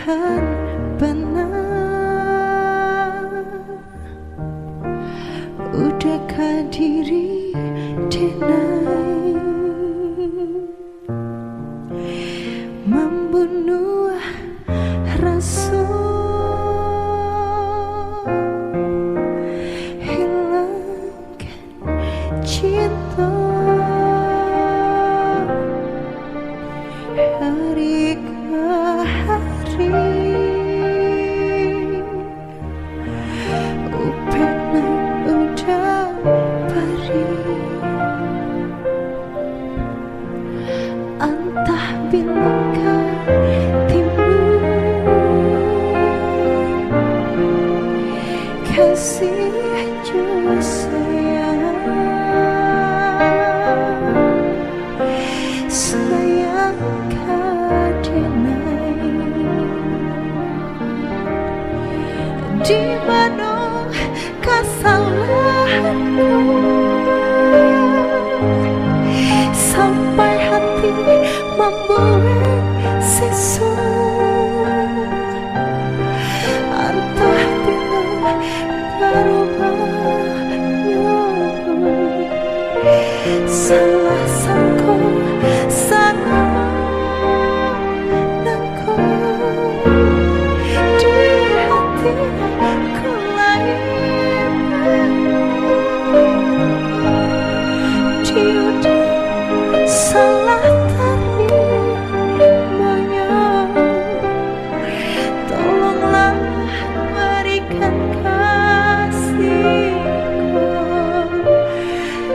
akan benar. Udahkah diri denai membunuh rasa, hilangkan cinta. Hari ke hari upena udah pari, entah bilakah timbul kasih jiwa sayang kadenai. Di mana kesalahanku sampai hati membuat sesu, entah bila berubahnya. Salah sangka salah nangku di hatiku lain, dia salah tarimanya. Tolonglah berikan kasihku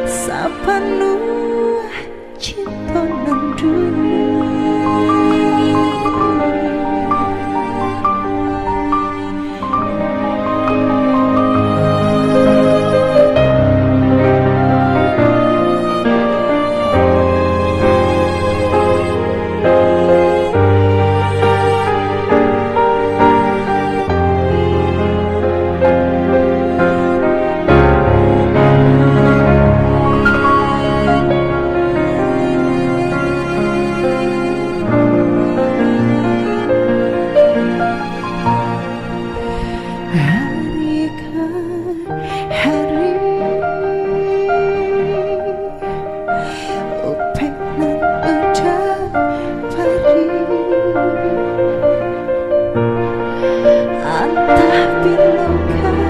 sepenuh cinta nan dulu. Hari ke hari upena udah pari, entah bilakah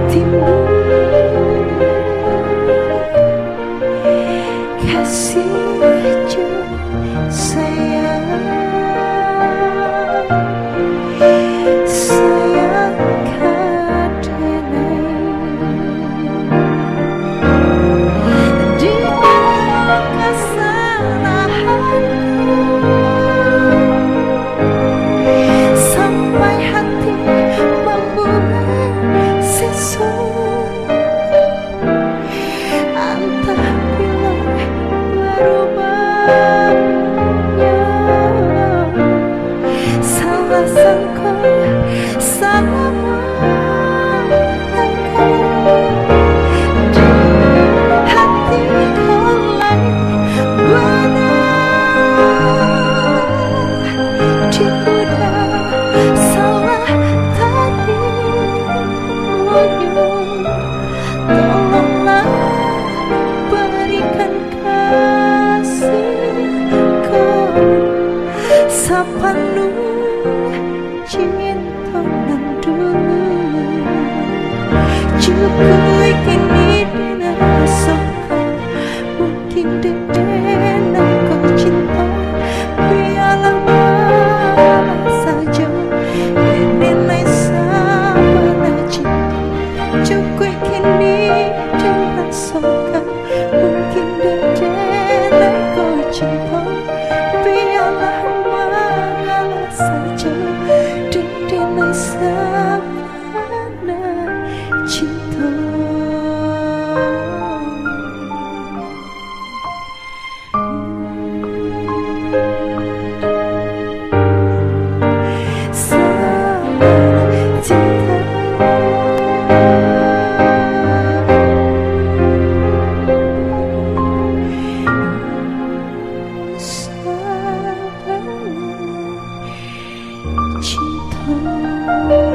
timbul kasih sayang sepenuh cinta nan dulu. Cukup kini dengan rasakan, mungkin dengan kau cinta. Biarlah malah saja nilai sama cinta. Cukup kini dengan rasakan, mungkin dengan kau cinta. Biarlah saja dengan sabana cinta. cinta.